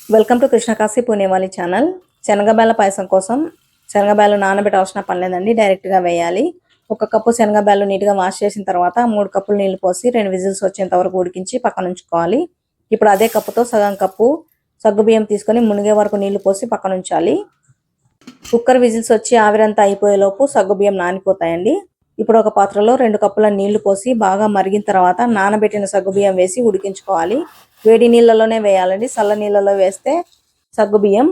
Welcome to Krishnakashi Punewali channel. శనగబేల పాయసం కోసం శనగబేలు నానబెట్టాల్సిన పని లేదండి, డైరెక్ట్గా వేయాలి. 1 కప్పు శనగబేలు నీట్గా వాష్ చేసిన తర్వాత 3 కప్పులు నీళ్లు పోసి 2 విజిల్స్ వచ్చేంత వరకు ఉడికించి పక్కన ఉంచుకోవాలి. ఇప్పుడు అదే కప్పుతో సగం కప్పు సగ్గుబియ్యం తీసుకొని మునిగే వరకు నీళ్లు పోసి పక్కన ఉంచాలి. కుక్కర్ విజిల్స్ వచ్చి ఆవిరంతా అయిపోయేలోపు సగ్గుబియ్యం నానిపోతాయండి. ఇప్పుడు ఒక పాత్రలో 2 కప్పుల నీళ్లు పోసి బాగా మరిగిన తర్వాత నానబెట్టిన సగ్గుబియ్యం వేసి ఉడికించుకోవాలి. వేడి నీళ్ళలోనే వేయాలండి, చల్ల నీళ్ళలో వేస్తే సగ్గుబియ్యం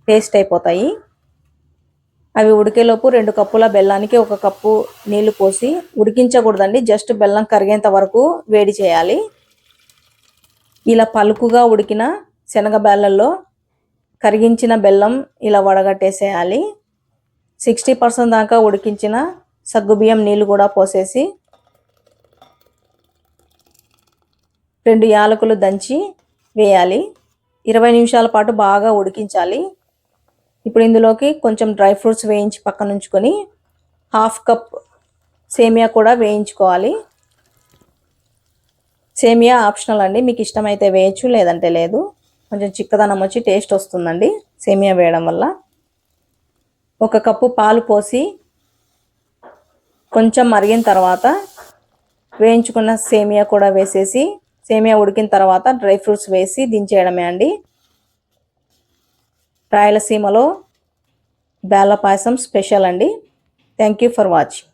పేస్ట్ అయిపోతాయి. అవి ఉడికేలోపు 2 కప్పుల బెల్లానికి 1 కప్పు నీళ్లు పోసి ఉడికించకూడదండి, జస్ట్ బెల్లం కరిగేంత వరకు వేడి చేయాలి. ఇలా పలుకుగా ఉడికిన శనగబేళ్ళల్లో కరిగించిన బెల్లం ఇలా వడగట్టేసేయాలి. 60% దాకా ఉడికించిన సగ్గుబియ్యం నీళ్ళు కూడా పోసేసి 2 యాలకులు దంచి వేయాలి. 20 నిమిషాల పాటు బాగా ఉడికించాలి. ఇప్పుడు ఇందులోకి కొంచెం డ్రై ఫ్రూట్స్ వేయించి పక్కన ఉంచుకొని 1/2 కప్ సేమియా కూడా వేయించుకోవాలి. సేమియా ఆప్షనల్ అండి, మీకు ఇష్టమైతే వేయచ్చు, లేదంటే లేదు. కొంచెం చిక్కదనం వచ్చి టేస్ట్ వస్తుందండి సేమియా వేయడం వల్ల. 1 కప్పు పాలు పోసి కొంచెం మరిగిన తర్వాత వేయించుకున్న సేమియా కూడా వేసేసి సేమియా ఉడికిన తర్వాత డ్రై ఫ్రూట్స్ వేసి దించేయడమే అండి. రాయలసీమలో బేల పాయసం స్పెషల్ అండి. Thank you for watching.